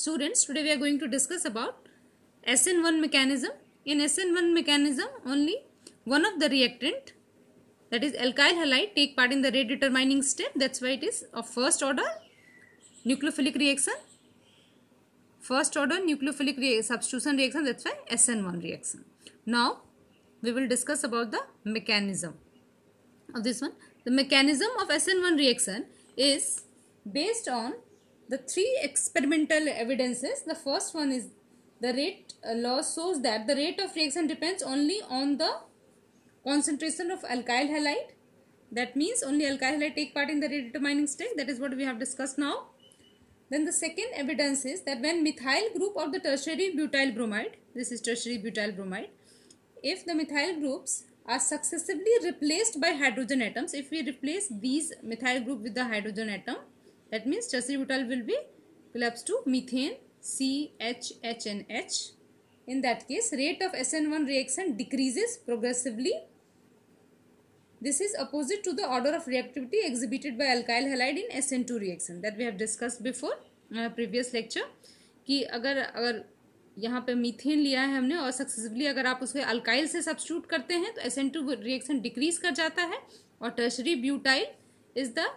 Students, today we are going to discuss about SN1 mechanism. In SN1 mechanism, only one of the reactant, that is alkyl halide, take part in the rate determining step. That's why it is of first order nucleophilic reaction. First order nucleophilic substitution reaction, that's why SN1 reaction. Now, we will discuss about the mechanism of this one. The mechanism of SN1 reaction is based on the three experimental evidences. The first one is the rate law shows that the rate of reaction depends only on the concentration of alkyl halide. That means only alkyl halide take part in the rate determining step. That is what we have discussed now. Then the second evidence is that when methyl group of the tertiary butyl bromide, this is tertiary butyl bromide, if the methyl groups are successively replaced by hydrogen atoms, if we replace these methyl group with the hydrogen atom, that means tertiary butyl will be collapsed to methane, CH and H. In that case, rate of SN1 reaction decreases progressively. This is opposite to the order of reactivity exhibited by alkyl halide in SN2 reaction that we have discussed before previous lecture. कि अगर यहाँ पे methane लिया है हमने और successfully अगर आप उसके अल्काइल से सब्स्टिट्यूट करते हैं तो SN2 रिएक्शन डिक्रीज कर जाता है और tertiary butyl is the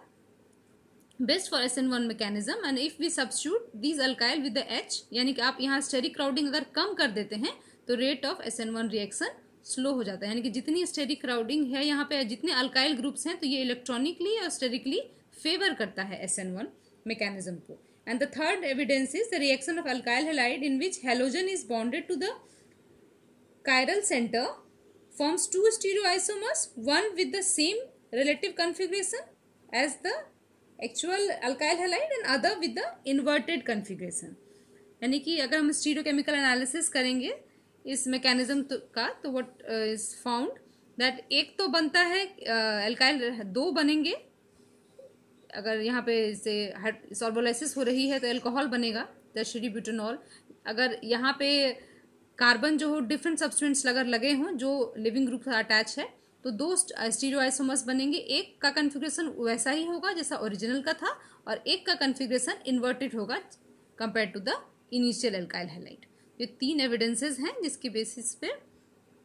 best for SN1 mechanism. And if we substitute these alkyl with the H, यानी कि आप यहाँ स्टेरिक क्राउडिंग अगर कम कर देते हैं तो rate of SN1 reaction slow हो जाता है. यानी कि जितनी स्टेरिक क्राउडिंग है यहाँ पे, जितने अल्काइल ग्रुप्स हैं, तो ये इलेक्ट्रॉनिकली और स्टेरिकली फेवर करता है SN1 मैकेनिज्म को. And the third evidence is the reaction of alkyl halide in which halogen is bonded to the chiral center forms two stereoisomers, one with the same relative configuration as the actual alkyl halide and other with the inverted configuration. यानी कि अगर हम stereochemical analysis करेंगे इस mechanism का तो what is found that एक तो बनता है अल्काइल, दो बनेंगे. अगर यहाँ पे से सॉल्वोलाइसिस हो रही है तो अल्कोहल बनेगा, टर्शियरी ब्यूटेनॉल. अगर यहाँ पे कार्बन जो हो डिफरेंट सब्सटेंट्स अगर लगे हों जो लिविंग ग्रुप से अटैच है तो दो स्टीरियोआइसोमर्स बनेंगे. एक का कन्फिग्रेशन वैसा ही होगा जैसा ओरिजिनल का था और एक का कन्फिग्रेशन इन्वर्टेड होगा compare to the initial alkyl halide. ये तीन एविडेंसेस हैं जिसके बेसिस पे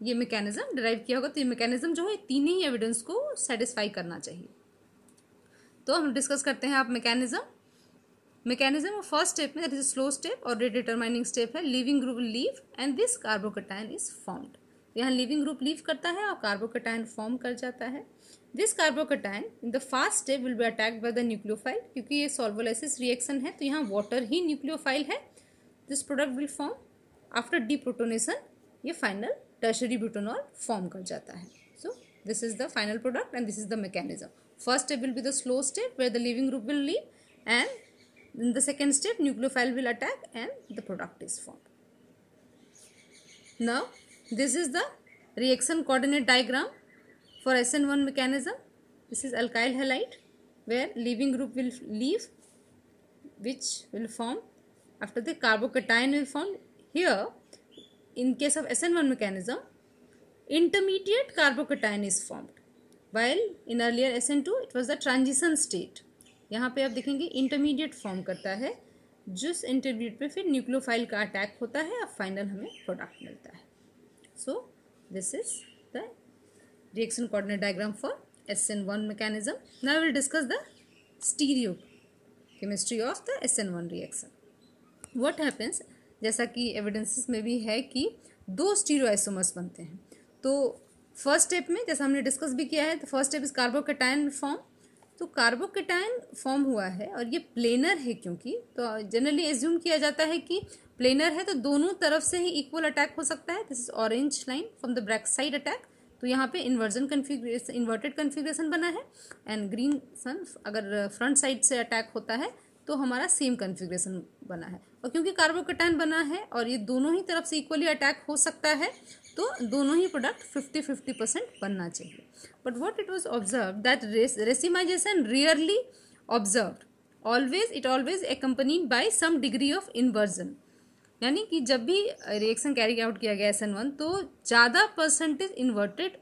ये मैकेनिज्म डिराइव किया होगा. तो ये मैकेनिज्म जो है तीन ही एविडेंस को सेटिस्फाई करना चाहिए. तो हम डिस्कस करते हैं आप मैकेनिज्म फर्स्ट स्टेप में, दैट इज स्लो स्टेप और रेट डिटरमाइनिंग स्टेप है. Leaving group leave and this carbocation is formed. यहाँ लिविंग ग्रुप लीव करता है और कार्बोकैटायन फॉर्म कर जाता है. This carbocation in the fast step will be attacked by the nucleophile. क्योंकि ये सॉल्वोलाइसिस रिएक्शन है तो यहाँ वाटर ही न्यूक्लियोफाइल है. This product will form after deprotonation. ये फाइनल टर्शियरी ब्यूटेनॉल फॉर्म कर जाता है. So this is the final product and this is the mechanism. First step will be the slow step where the leaving group will leave, and in the second step nucleophile will attack and the product is formed. Now this is the reaction coordinate diagram for SN1 mechanism. This is alkyl halide where leaving group will leave, which will form after the carbocation will form. Here in case of SN1 mechanism, intermediate carbocation is formed. While in earlier SN2 it was the transition state. यहाँ पे आप देखेंगे intermediate form करता है, जिस intermediate पे फिर nucleophile का अटैक होता है और फाइनल हमें प्रोडक्ट मिलता है. So this is the reaction coordinate diagram for SN1 mechanism. Now we will discuss the stereochemistry of the SN1 reaction. What happens, जैसा कि एविडेंसेस में भी है कि दो स्टीरियोआइसोमर्स बनते हैं. तो फर्स्ट स्टेप में जैसा हमने डिस्कस भी किया है, तो first step is carbocation form. तो कार्बोकैटायन फॉर्म हुआ है और ये प्लेनर है, क्योंकि तो जनरली एज्यूम किया जाता है कि प्लेनर है तो दोनों तरफ से ही इक्वल अटैक हो सकता है. This is orange line from the back side attack. तो यहाँ पे इन्वर्टेड कन्फिग्रेशन बना है. एंड ग्रीन सन अगर फ्रंट साइड से अटैक होता है तो हमारा सेम कन्फिग्रेशन बना है. और क्योंकि कार्बोकैटायन बना है और ये दोनों ही तरफ से इक्वली अटैक हो सकता है तो दोनों ही प्रोडक्ट 50-50% बनना चाहिए. But what it was observe that racemization rarely observed, always accompanied by some degree of inversion. यानी कि जब भी रिएक्शन कैरी आउट किया गया SN1 तो ज़्यादा परसेंटेज इन्वर्टेड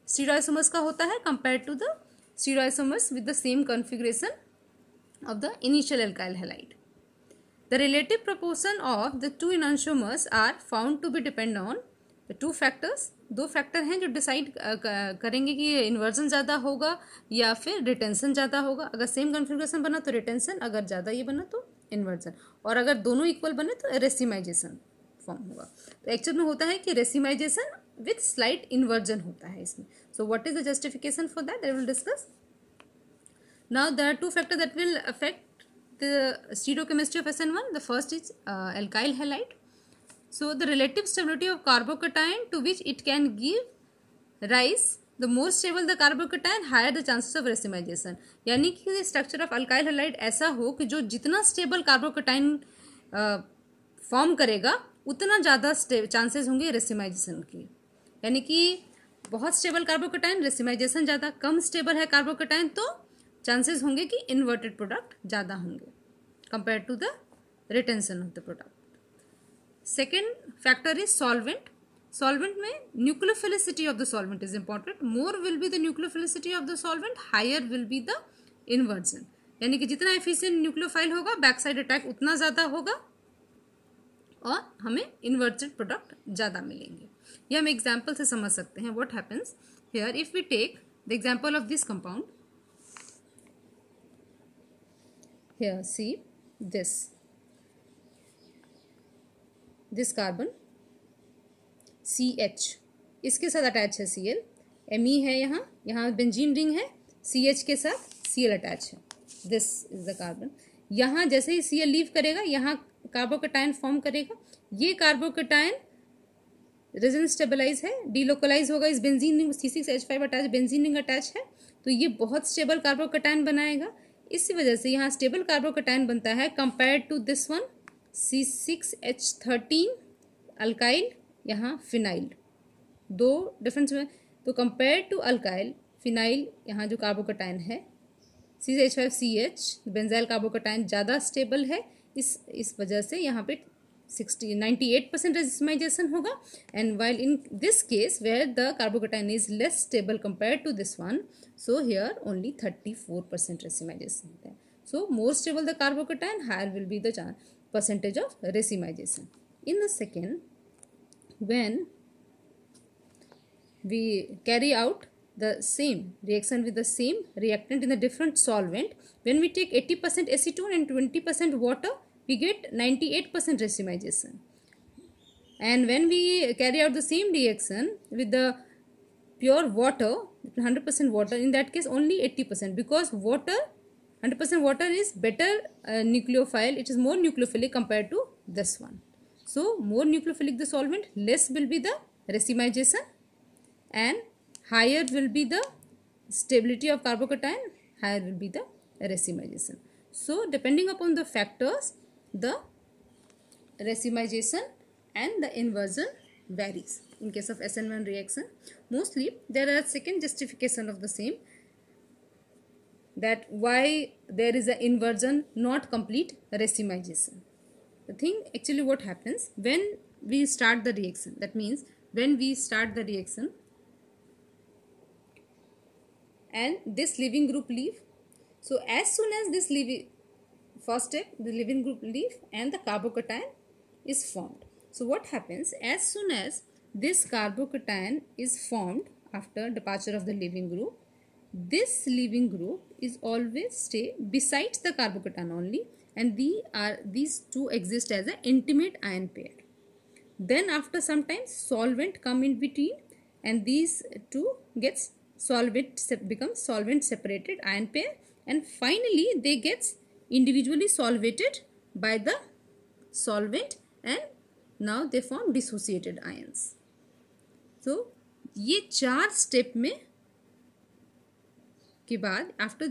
स्टीरियोआइसोमर्स का होता है compare to the stereoisomers with the same configuration of the initial alkyl halide. The relative proportion of the two enantiomers are found to be depend on the two factors. दो factor हैं जो decide करेंगे कि inversion ज़्यादा होगा या फिर retention ज़्यादा होगा. अगर सेम कन्फिग्रेशन बना तो रिटेंशन, अगर ज़्यादा ये बना तो इन्वर्जन, और अगर दोनों इक्वल बने तो रेसिमाइजेशन फॉर्म होगा. तो एक्चुअल में होता है कि रेसिमाइजेशन विथ स्लाइट इन्वर्जन होता है इसमें. So what is the justification for that, I will discuss. Now there are two factor that will affect the stereochemistry of SN1. The first is alkyl halide. So the relative stability of carbocation to which it can give rise, the more stable the carbocation, higher the chances of racemization. यानी कि structure of alkyl halide ऐसा हो कि जो जितना stable carbocation form करेगा उतना ज़्यादा चांसेस होंगे रेसिमाइजेशन की. यानी कि बहुत स्टेबल कार्बोकेटाइन रेसिमाइजेशन ज़्यादा, कम स्टेबल है कार्बोकेटाइन तो चांसेस होंगे कि इन्वर्टेड प्रोडक्ट ज़्यादा होंगे compare to the retention of the product. Second factor is solvent. Solvent में nucleophilicity of the solvent is important. More will be the nucleophilicity of the solvent, higher will be the inversion. यानी कि जितना efficient nucleophile होगा back side attack उतना ज़्यादा होगा और हमें इन्वर्टेड प्रोडक्ट ज़्यादा मिलेंगे. ये हम एग्जाम्पल से समझ सकते हैं. What happens here if we take the example of this compound. Here see this carbon CH, इसके साथ अटैच है Cl, Me है यहाँ बेंजीन रिंग है, CH के साथ Cl अटैच है. This is the carbon. यहाँ जैसे ही Cl लीव करेगा यहाँ कार्बोकेटाइन फॉर्म करेगा. ये कार्बोकेटाइन रेजोनेंस स्टेबलाइज है, डीलोकलाइज होगा इस benzene ring, C6H5 attach benzene ring attach है, तो ये बहुत स्टेबल कार्बोकेटाइन बनाएगा. इसी वजह से यहाँ स्टेबल कार्बोकेटाइन बनता है compare to this one C6H13 alkyl, यहाँ फिनाइल. दो डिफरेंस में, तो कंपेयर टू अल्काइल फिनाइल यहाँ जो कार्बोकेटाइन है C6H5CH बेंजाइल कार्बोकेटाइन ज़्यादा स्टेबल है. इस वजह से यहाँ पे 98% रेसिमाइजेशन होगा. And while in this case where the carbocation is less stable compare to this one, so here only 34% racemization होता है. So more stable the carbocation, higher will be the percentage of racemization. In the second, when we carry out the same reaction with the same reactant in a different solvent, when we take 80% acetone and 20% water, we get 98% racemization. And when we carry out the same reaction with the pure water, 100% water, in that case only 80%, because water 100% water is better nucleophile, it is more nucleophilic compared to this one. So more nucleophilic the solvent, less will be the racemization and higher will be the stability of carbocation, higher will be the racemization. So depending upon the factors, the racemization and the inversion varies. In case of SN1 reaction, mostly there are second justification of the same, that why there is an inversion, not complete racemization. The thing actually what happens when we start the reaction, that means when we start the reaction and this leaving group leave, so as soon as this leaving, first step the leaving group leave and the carbocation is formed. So what happens, as soon as this carbocation is formed after departure of the leaving group, this leaving group is always stay besides the carbocation only, and these two exist as an intimate ion pair. Then after some time solvent come in between and these two gets become solvent separated ion pair, and finally they gets individually solvated by the solvent and now they form dissociated ions. So ये 4 step में के बाद after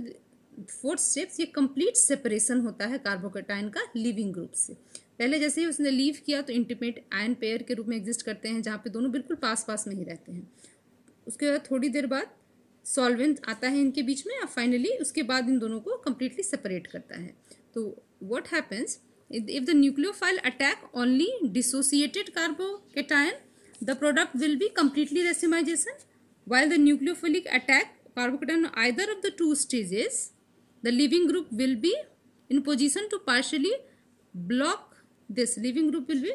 4th steps ये complete separation होता है carbocation का leaving group से. पहले जैसे ही उसने लीव किया तो इंटीमेट आयन पेयर के रूप में एग्जिस्ट करते हैं जहाँ पे दोनों बिल्कुल पास पास में ही रहते हैं. उसके बाद थोड़ी देर बाद सॉल्वेंट आता है इनके बीच में और फाइनली उसके बाद इन दोनों को कम्प्लीटली सेपरेट करता है. तो what happens if the nucleophile attack only dissociated carbocation, the product will be completely racemization, while the nucleophilic attack carbocation on either of the two stages, the leaving group will be in position to partially block, this leaving group will be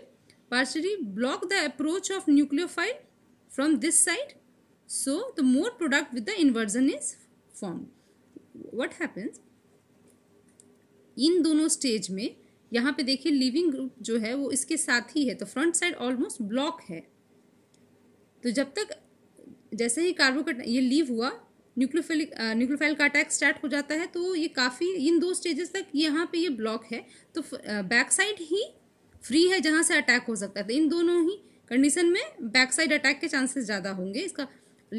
partially block the approach of nucleophile from this side, so the more product with the inversion is formed. What happens इन दोनों stage में, यहाँ पे देखिए leaving group जो है वो इसके साथ ही है, तो फ्रंट साइड ऑलमोस्ट ब्लॉक है। तो जब तक जैसे ही कार्बोकटाइन ये लीव हुआ, न्यूक्लियोफाइल का अटैक स्टार्ट हो जाता है, तो ये काफ़ी इन दो स्टेजेस तक यहाँ पे ये ब्लॉक है, तो बैक साइड ही फ्री है जहाँ से अटैक हो सकता है। तो इन दोनों ही कंडीशन में बैक साइड अटैक के चांसेस ज़्यादा होंगे इसका,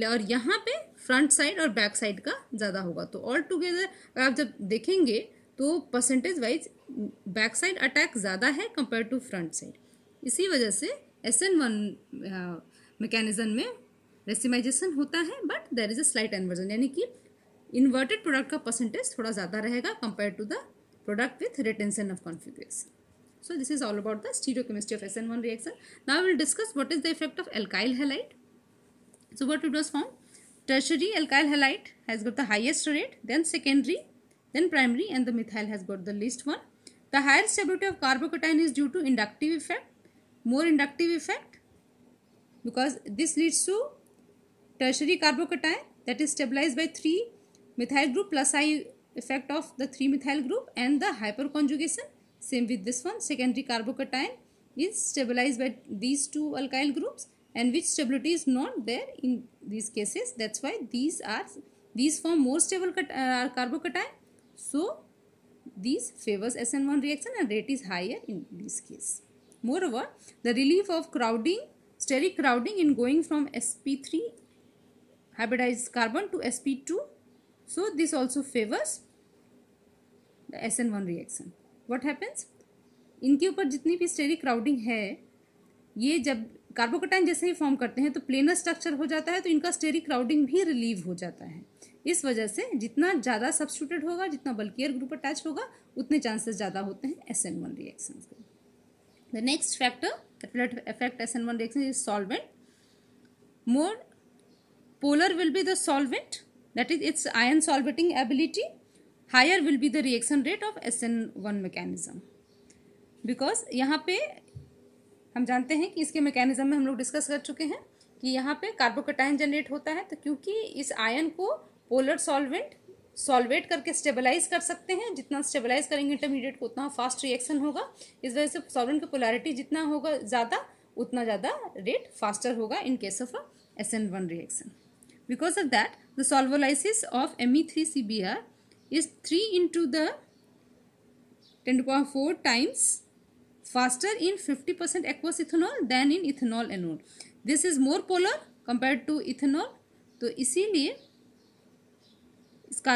और यहाँ पे फ्रंट साइड और बैक साइड का ज़्यादा होगा। तो ऑल टुगेदर आप जब देखेंगे तो percentage wise back side attack ज़्यादा है कंपेयर टू फ्रंट साइड। इसी वजह से SN1 मैकेनिज्म में रेसिमाइजेशन होता है, but there is a slight inversion, यानी कि इन्वर्टेड प्रोडक्ट का परसेंटेज थोड़ा ज़्यादा रहेगा compare to the product with retention of configuration. So this is all about the stereochemistry of SN1 reaction. Now we will discuss what is the effect of alkyl halide. So what it was found? Tertiary alkyl halide has got the highest rate, then secondary, then primary, and the methyl has got the least one. The higher stability of carbocation is due to inductive effect, more inductive effect, because this leads to tertiary carbocation that is stabilized by 3 methyl group plus I effect of the 3 methyl group and the hyperconjugation. Same with this one, secondary carbocation is stabilized by these two alkyl groups, and which stability is not there in these cases. That's why these form more stable carbocation. So these favors SN1 reaction and rate is higher in this case. Moreover, the relief of crowding, steric crowding in going from sp3 hybridized carbon to sp2. So this also favors the SN1 reaction. What happens? इनके ऊपर जितनी भी steric crowding है, ये जब कार्बोकटाइन जैसे ही form करते हैं तो प्लेनर स्ट्रक्चर हो जाता है, तो इनका स्टेरिक क्राउडिंग भी रिलीव हो जाता है। इस वजह से जितना ज़्यादा सब्स्टिट्यूटेड होगा, जितना बल्कियर ग्रुप अटैच होगा, उतने चांसेस ज़्यादा होते हैं SN1 रिएक्शन के। The next factor affect SN1 reaction is solvent. More polar will be the solvent, that is its ion solvating ability. Higher will be the reaction rate of SN1 mechanism. Because यहाँ पे हम जानते हैं कि इसके mechanism में हम लोग डिस्कस कर चुके हैं कि यहाँ पे कार्बोकटाइन जनरेट होता है, तो क्योंकि इस आयन को पोलर सॉल्वेट करके स्टेबलाइज कर सकते हैं, जितना स्टेबलाइज करेंगे इंटरमीडिएट को उतना फास्ट रिएक्शन होगा। इस वजह से सॉल्वेंट की पोलैरिटी जितना होगा ज़्यादा, उतना ज़्यादा रेट फास्टर होगा in case of SN1 reaction. Because of that the solvolysis of Me3CBr is 3 into the 10⁴ times faster in 50% aqueous ethanol than in ethanol anode. This is more polar compared to ethanol. तो इसीलिए इसका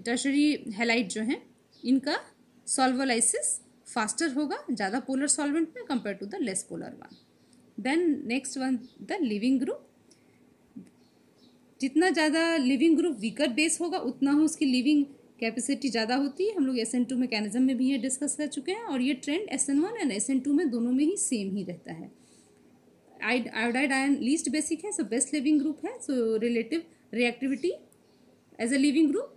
tertiary halide जो है, इनका सॉल्वोलाइसिस faster होगा ज़्यादा polar solvent में compare to the less polar one. Then next one the leaving group. जितना ज़्यादा लिविंग ग्रुप वीकर बेस होगा, उतना ही उसकी लिविंग कैपेसिटी ज़्यादा होती है। हम लोग SN2 मैकेनिज्म में भी ये डिस्कस कर चुके हैं, और ये ट्रेंड SN1 एंड SN2 में दोनों में ही सेम ही रहता है। आयोडाइड आयन लीस्ट बेसिक है, सो बेस्ट लिविंग ग्रुप है, so relative reactivity as a leaving group,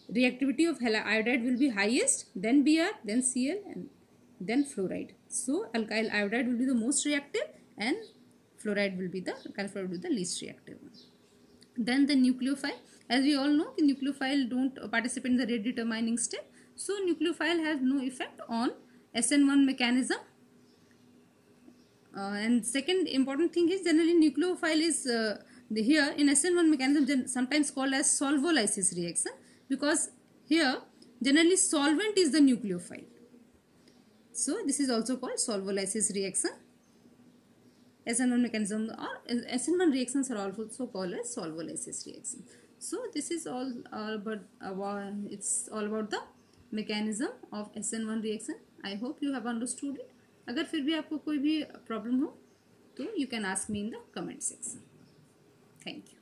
reactivity of iodide will be highest, then Br, then Cl and then fluoride. So alkyl iodide will be the most reactive and fluoride will be the least reactive one. Then the nucleophile, as we all know, the nucleophile don't participate in the rate determining step, so nucleophile has no effect on SN1 mechanism. And second important thing is generally nucleophile is here in SN1 mechanism sometimes called as solvolysis reaction, because here generally solvent is the nucleophile, so this is also called solvolysis reaction. SN1 mechanism or SN1 reactions are also called as solvolysis reaction. So this is all about it's all about the mechanism of SN1 reaction. I hope you have understood it. अगर फिर भी आपको कोई भी problem हो तो you can ask me in the comment section. Thank you.